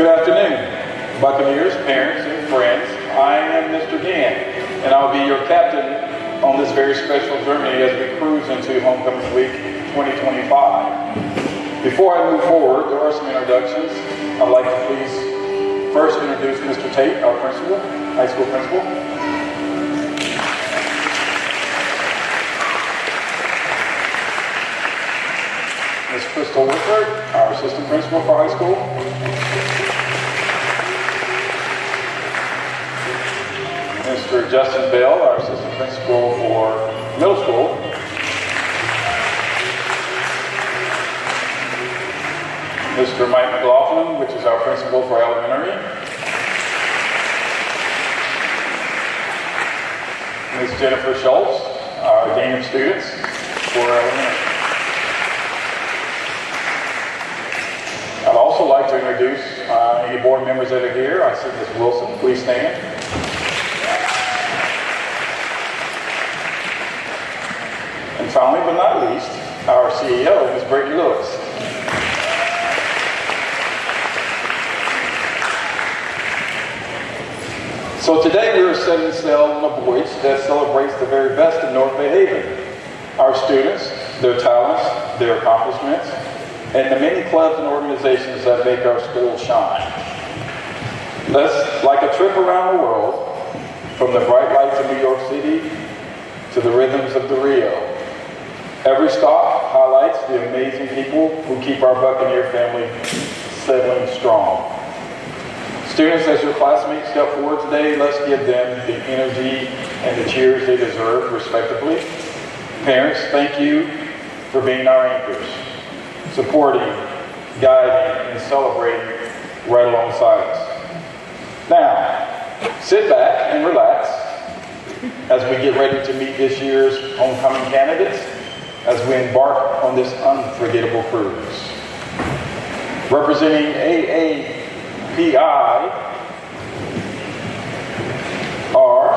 Good afternoon, Buccaneers, parents, and friends. I am Mr. Gann, and I'll be your captain on this very special journey as we cruise into Homecoming Week 2025. Before I move forward, there are some introductions. I'd like to please first introduce Mr. Tate, our principal, high school principal. Ms. Crystal Whitford, our assistant principal for high school. Mr. Justin Bell, our assistant principal for middle school. Mr. Mike McLaughlin, which is our principal for elementary. Ms. Jennifer Schultz, our dean of students for elementary. I'd also like to introduce any board members that are here. I see Ms. Wilson, please stand. And finally, but not least, our CEO, Ms. Brittany Lewis. So today we are setting sail on a voyage that celebrates the very best of North Bay Haven. Our students, their talents, their accomplishments, and the many clubs and organizations that make our school shine. That's like a trip around the world, from the bright lights of New York City to the rhythms of the Rio. Every stop highlights the amazing people who keep our Buccaneer family sailing strong. Students, as your classmates step forward today, let's give them the energy and the cheers they deserve, respectively. Parents, thank you for being our anchors, supporting, guiding, and celebrating right alongside us. Now, sit back and relax as we get ready to meet this year's homecoming candidates as we embark on this unforgettable cruise. Representing AAPI are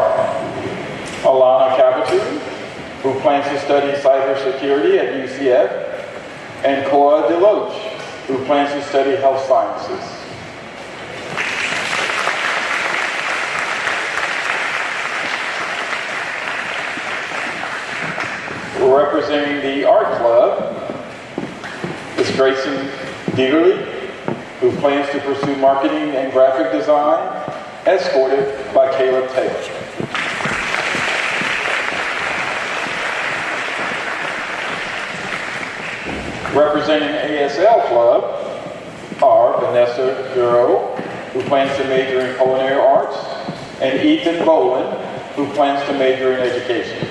Alana Cabotu, who plans to study cybersecurity at UCF, and Cora Deloach, who plans to study health sciences. Representing the art club is Grayson Dieterle, who plans to pursue marketing and graphic design, escorted by Caleb Taylor. Representing ASL Club are Vanessa Duro, who plans to major in culinary arts, and Ethan Boland, who plans to major in education.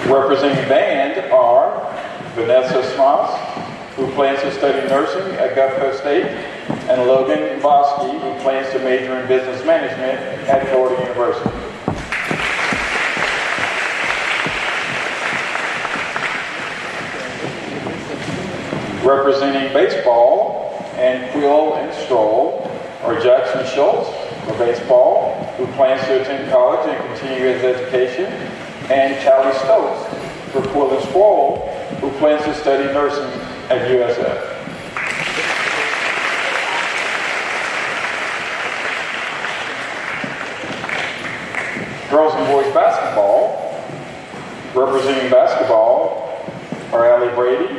Representing band are Vanessa Smoss, who plans to study nursing at Gulf State, and Logan Bosky, who plans to major in business management at Florida University. Representing baseball and Quill and Stroll are Jackson Schultz for baseball, who plans to attend college and continue his education, and Callie Stokes for Quill and Stroll, who plans to study nursing at USF. Girls and boys basketball, representing basketball, are Allie Brady,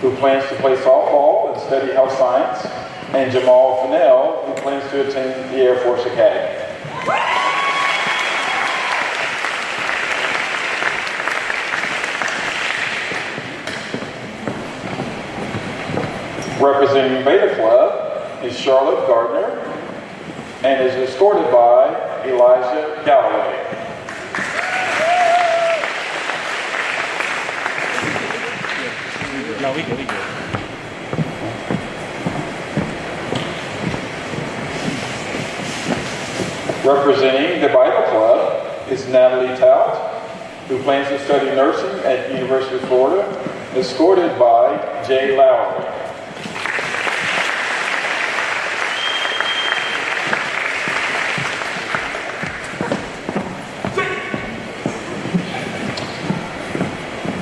who plans to play softball and study health science, and Jamal Fennell, who plans to attend the Air Force Academy. Representing Beta Club is Charlotte Gardner, and is escorted by Elijah Galloway. No, we good. Representing the Bible Club is Natalie Tout, who plans to study nursing at University of Florida, escorted by Jay Lowry.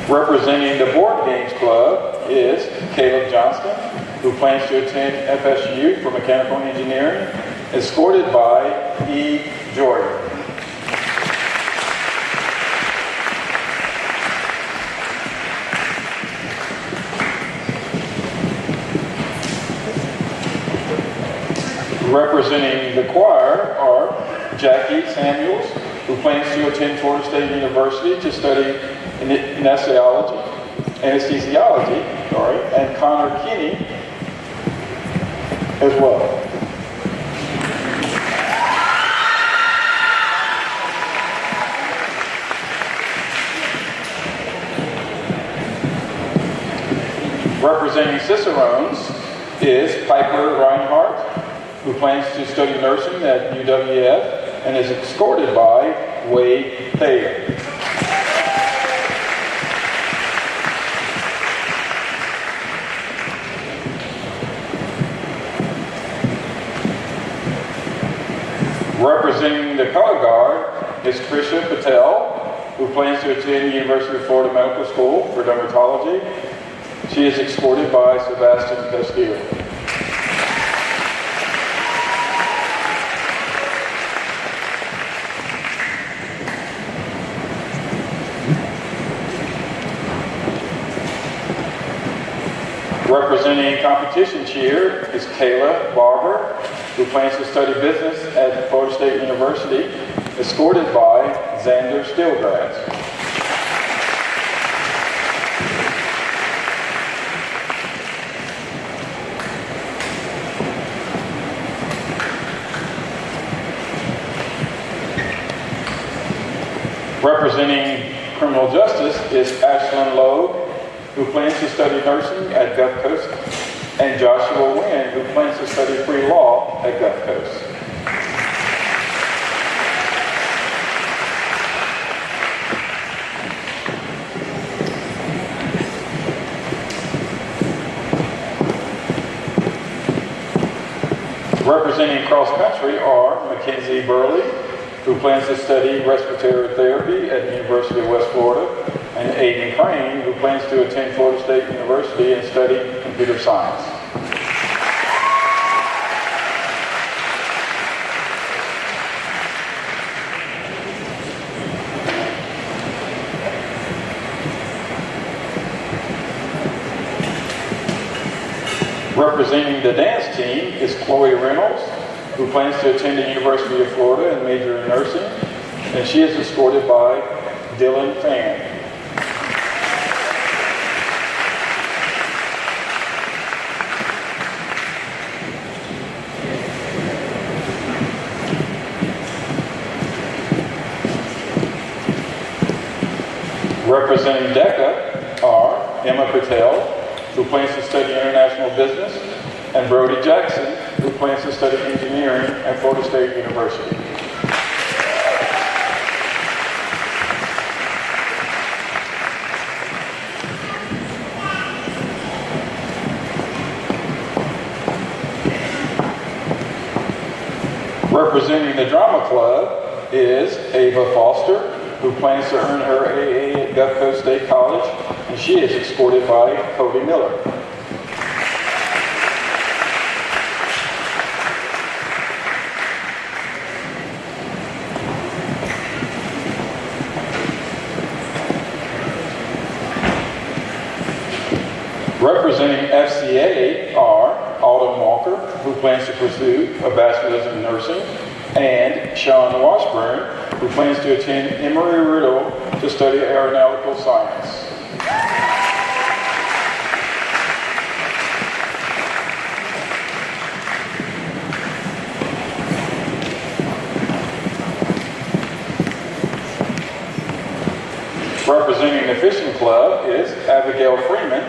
Representing the Board Games Club is Caleb Johnston, who plans to attend FSU for mechanical engineering, escorted by E. Jordan. Representing the choir are Jackie Samuels, who plans to attend Florida State University to study anesthesiology, and Connor Kinney as well. Representing Cicerones is Piper Reinhardt, who plans to study nursing at UWF and is escorted by Wade Thayer. Representing the color guard is Trisha Patel, who plans to attend the University of Florida Medical School for dermatology. She is escorted by Sebastian Castillo. Representing competition cheer is Kayla Barber, who plans to study business at Florida State University, escorted by Xander Stilgrass. Representing criminal justice is Ashlyn Logue, who plans to study nursing at Gulf Coast, and Joshua Wynn, who plans to study free law at Gulf Coast. Representing cross country are Mackenzie Burley, who plans to study respiratory therapy at the University of West Florida, and Aiden Crane, who plans to attend Florida State University and study computer science. Representing the dance team is Chloe Reynolds, who plans to attend the University of Florida and major in nursing, and she is escorted by Dylan Fan. Representing DECA are Emma Patel, who plans to study international business, and Brody Jackson, who plans to study engineering at Florida State University. Representing the drama club is Ava Foster, who plans to earn her AA at Gulf Coast State College, and she is escorted by Cody Miller. Representing FCA are Alden Walker, who plans to pursue a bachelor's in nursing, and Sean Washburn, who plans to attend Emory-Riddle to study aeronautical science. Representing the fishing club is Abigail Freeman,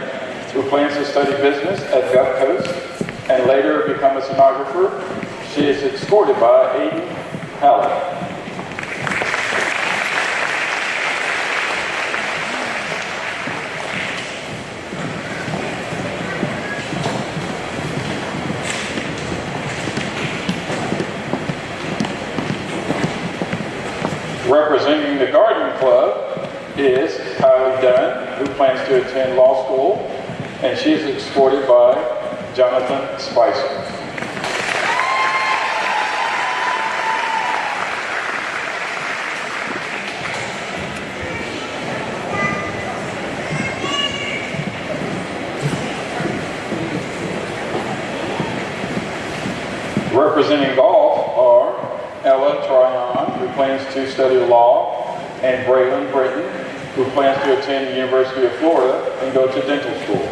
who plans to study business at Gulf Coast and later become a sonographer. She is escorted by Aiden Hallett. Representing the garden club is Kylie Dunn, who plans to attend law school, and she is escorted by Jonathan Spicer. Representing golf are Ella Tryon, who plans to study law, and Braylon Britton, who plans to attend the University of Florida and go to dental school.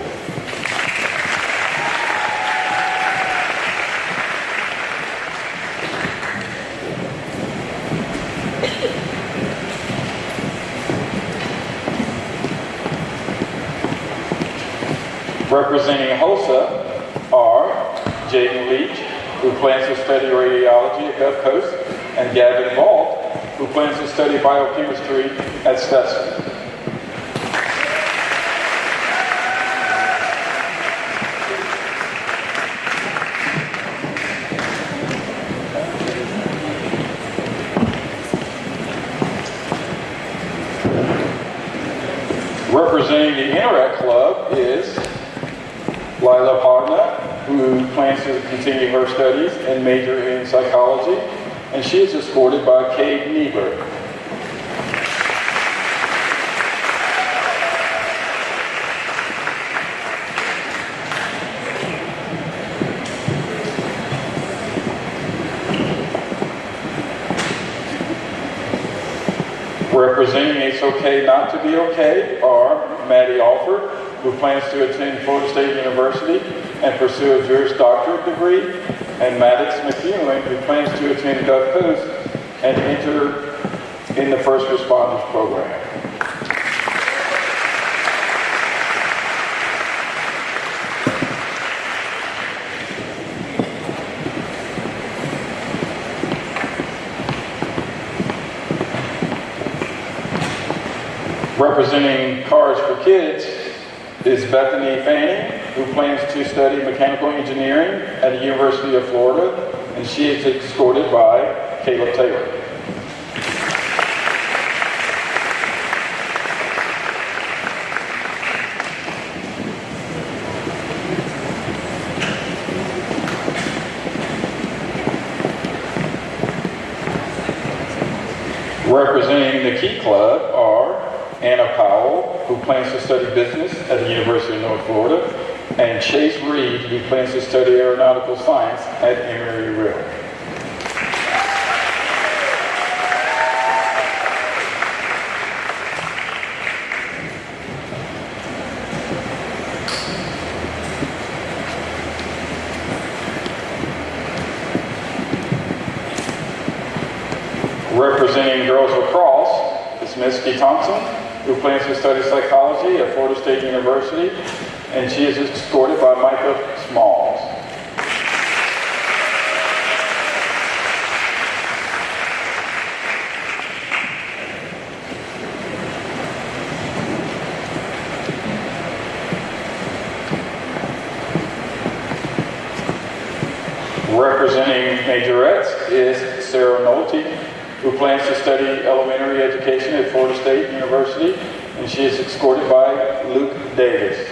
Representing HOSA are Jaden Leach, who plans to study radiology at Gulf Coast, and Gavin Vault, who plans to study biochemistry at Stetson. Representing the Interact Club is Lila Pagna, who plans to continue her studies and major in psychology, and she is escorted by Cade Niebuhr. Representing It's Okay Not to Be Okay are Maddie Alford, who plans to attend Florida State University and pursue a Juris Doctorate degree, and Maddox McEwen, who plans to attend Gulf Coast and enter in the First Responders Program. Representing Cars for Kids is Bethany Fanning, who plans to study mechanical engineering at the University of Florida, and she is escorted by Caleb Taylor. Representing the Key Club are Anna Powell, who plans to study business at the University of North Florida, and Chase Reed, who plans to study aeronautical science at Emory-Riddle. Representing Girls Lacrosse is Misty Thompson, who plans to study psychology at Florida State University, and she is escorted by Micah Smalls. Representing majorettes is Sarah Nolte, who plans to study elementary education at Florida State University, and she is escorted by Luke Davis.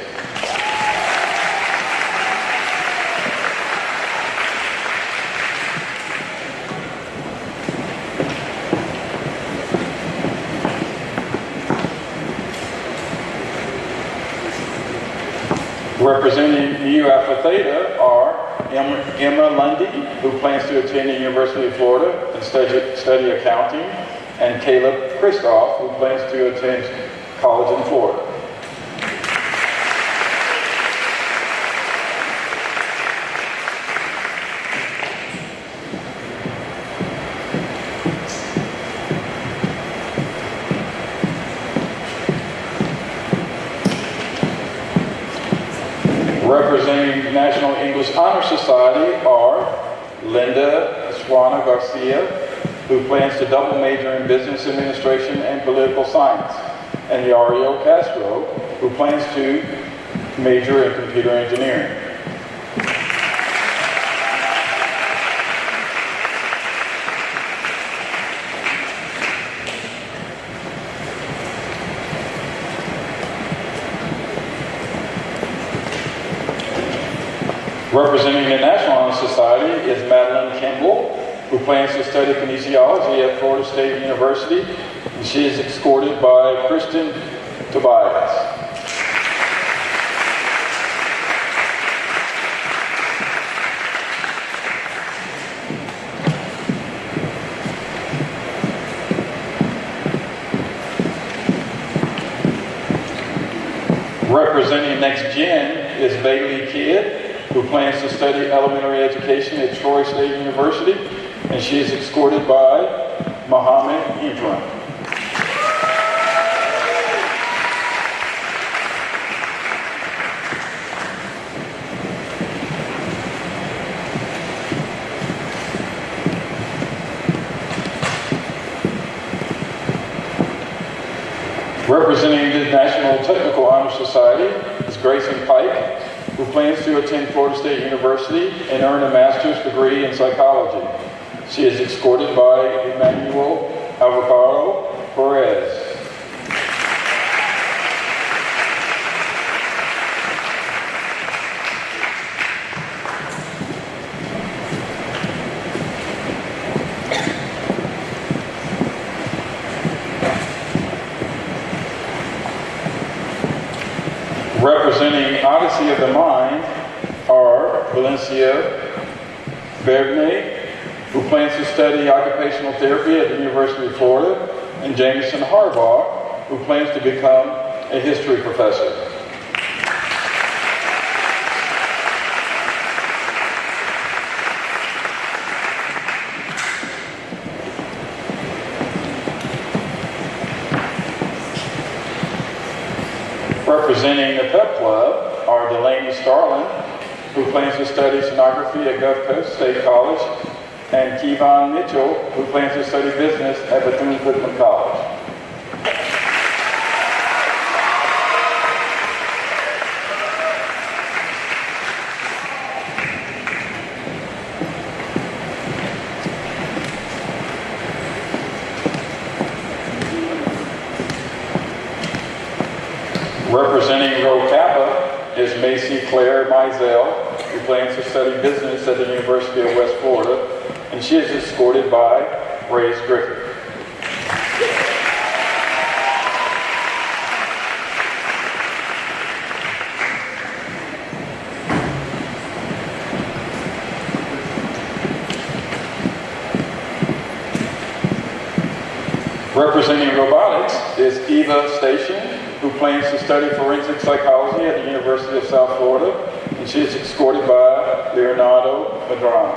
Representing Mu Alpha Theta are Emma Lundy, who plans to attend the University of Florida and study accounting, and Caleb Kristoff, who plans to attend college in Florida. Representing the National English Honor Society are Linda Suana Garcia, who plans to double major in business administration and political science, and Yario Castro, who plans to major in computer engineering. Representing the National Honor Society is Madeline Kimball, who plans to study kinesiology at Florida State University, and she is escorted by Kristen Tobias. Representing Next Gen is Bailey Kidd, who plans to study elementary education at Troy State University, and she is escorted by Mohammed Ibrahim. Representing the National Technical Honor Society is Grayson Pike, who plans to attend Florida State University and earn a master's degree in psychology. She is escorted by Emmanuel Alvaro Perez. Representing Odyssey of the Mind are Valencia Bergne, who plans to study occupational therapy at the University of Florida, and Jameson Harbaugh, who plans to become a history professor. Representing the Pep Club are Delaney Starlin, who plans to study sonography at Gulf Coast State College, and Kevon Mitchell, who plans to study business at Bethune-Cookman College. Representing Rho Kappa is Macy Claire Mizell, who plans to study business at the University of West Florida, and she is escorted by Grace Griffith. Representing robotics is Eva Station, who plans to study forensic psychology at the University of South Florida, and she is escorted by Leonardo Madrano.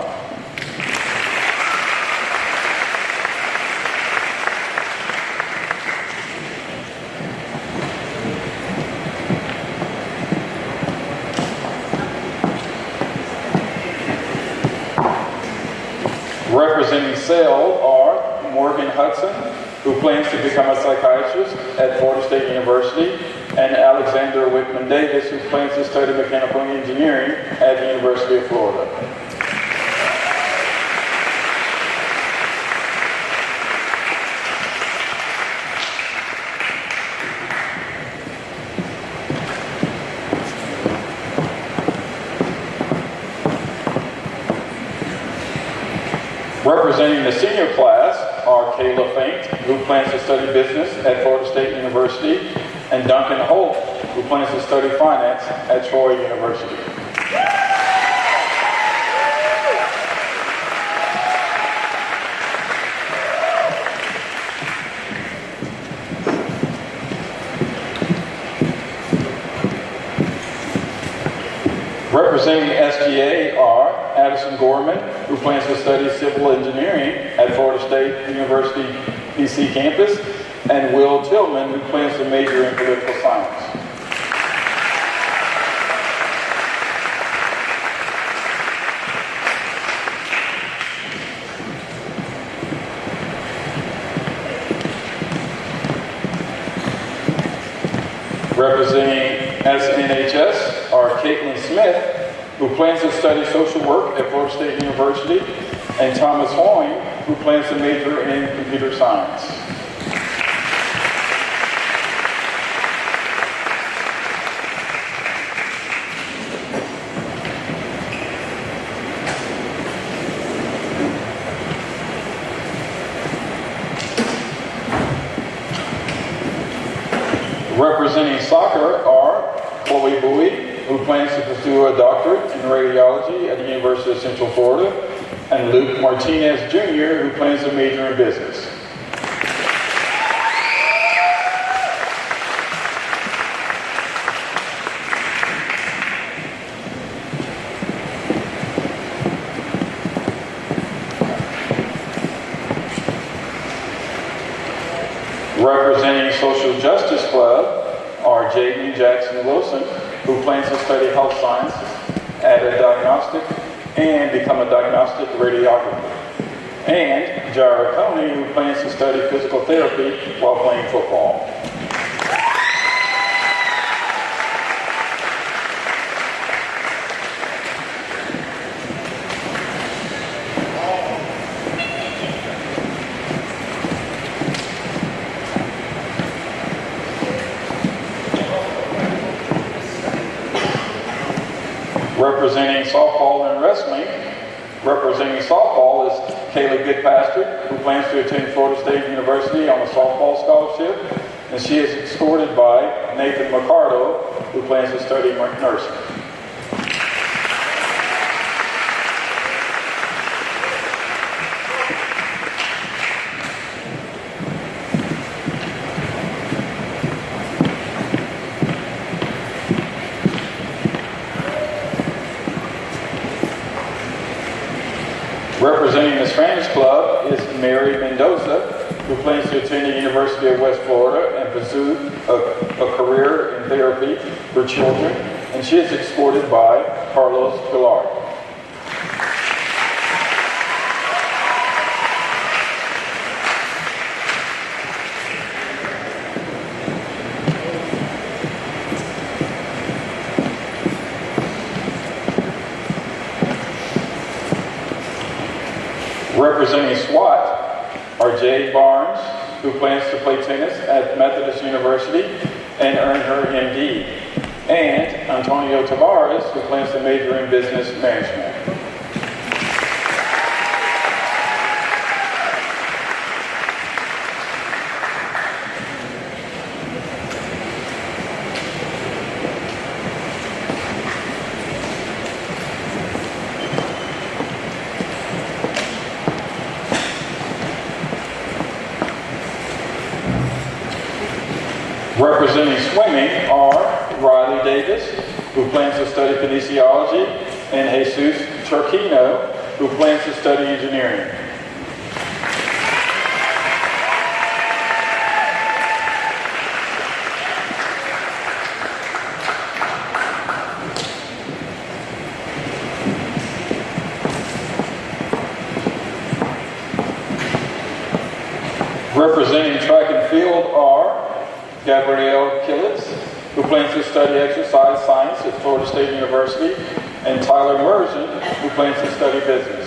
Representing SAIL are Morgan Hudson, who plans to become a psychiatrist at Florida State University, and Alexander Wickman Davis, who plans to study mechanical engineering at the University of Florida. Representing the senior class are Kayla Faint, who plans to study business at Florida State University, and Duncan Holt, who plans to study finance at Troy University. Representing SGA are Addison Gorman, who plans to study civil engineering at Florida State University PC campus, and Will Tillman, who plans to major in political science. Representing SNHS are Caitlin Smith, who plans to study social work at Florida State University, and Thomas Hoyne, who plans to major in computer science. Representing soccer are Chloe Bowie, who plans to pursue a doctorate in radiology at the University of Central Florida, and Luke Martinez Jr., who plans to major in business. Representing Social Justice Club are Jaden Jackson Wilson, who plans to study health sciences at a diagnostic and become a diagnostic radiographer. And Jared Coney, who plans to study physical therapy while playing football. Representing softball and wrestling, representing softball is Kaylee Goodpaster, who plans to attend Florida State University on a softball scholarship, and she is escorted by Nathan McCardo, who plans to study nursing. Representing the Spanish Club is Mary Mendoza, who plans to attend the University of West Florida and pursue a career in therapy for children, and she is escorted by Carlos Pilar. Representing SWAT are Jade Barnes, who plans to play tennis at Methodist University and earn her MD, and Antonio Tavares, who plans to major in business management. Representing swimming are Riley Davis, who plans to study kinesiology, and Jesus Turquino, who plans to study engineering. Representing track and field are Gabrielle Killitz, who plans to study exercise science at Florida State University, and Tyler Mergen, who plans to study business.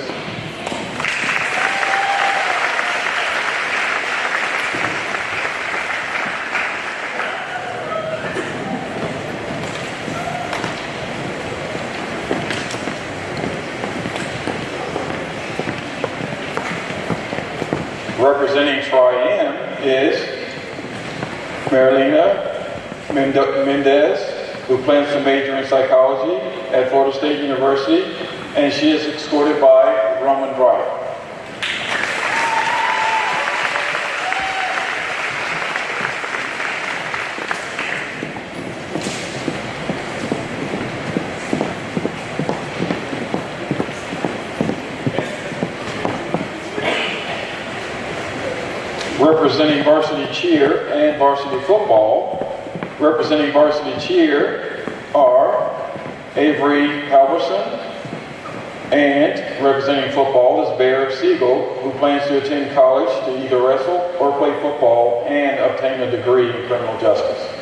Representing Tri-M is Marilena Mendez, who plans to major in psychology at Florida State University, and she is escorted by Roman Bright. Representing varsity cheer and varsity football, representing varsity cheer are Avery Halverson, and representing football is Bear Siegel, who plans to attend college to either wrestle or play football and obtain a degree in criminal justice.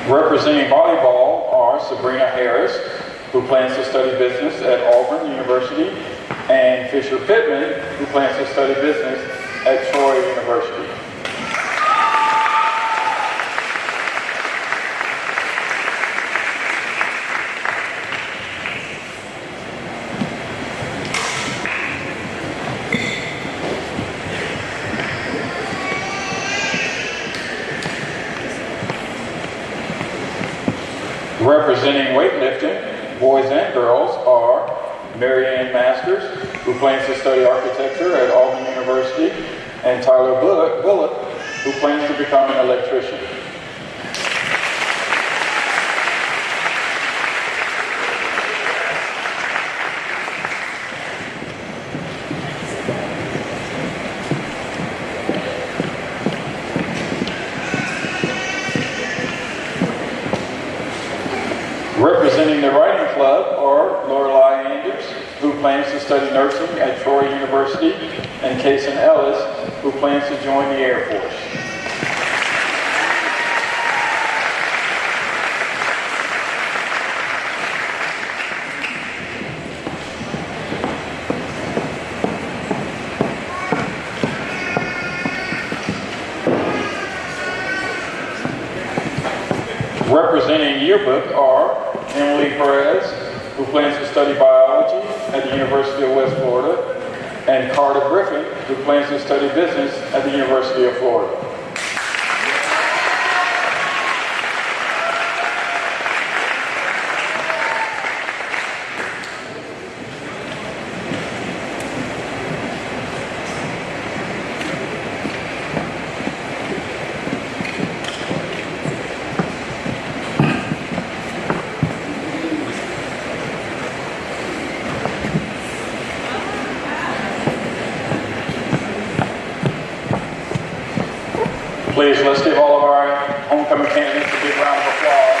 Representing volleyball are Sabrina Harris, who plans to study business at Auburn University, and Fisher Pittman, who plans to study business at Troy University. Representing weightlifting, boys and girls, are Mary Ann Masters, who plans to study architecture at Auburn University, and Tyler Bullock, who plans to become an electrician. Representing the writing club are Lorelei Anders, who plans to study nursing at Troy University, and Kason Ellis, who plans to join the Air Force. Representing yearbook are Emily Perez, who plans to study biology at the University of West Florida, and Carter Griffin, who plans to study business at the University of Florida. Please, let's give all of our homecoming candidates a big round of applause.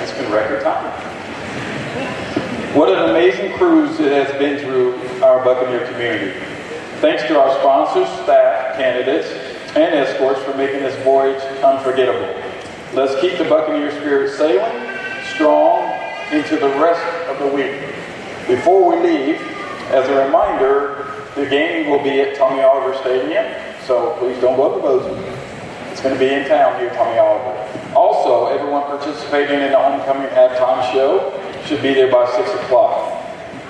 It's been record time. What an amazing cruise it has been through our Buccaneer community. Thanks to our sponsors, staff, candidates, and escorts for making this voyage unforgettable. Let's keep the Buccaneer spirit sailing strong into the rest of the week. Before we leave, as a reminder, the game will be at Tommy Oliver Stadium, so please don't go to Bozeman. It's going to be in town here at Tommy Oliver. Also, everyone participating in the homecoming halftime show should be there by 6 o'clock.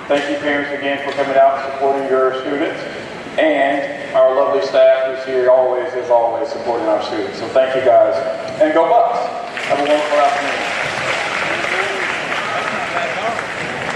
Thank you, parents, again for coming out and supporting your students, and our lovely staff who's here always, as always, supporting our students. So thank you guys, and go Bucks. Have a wonderful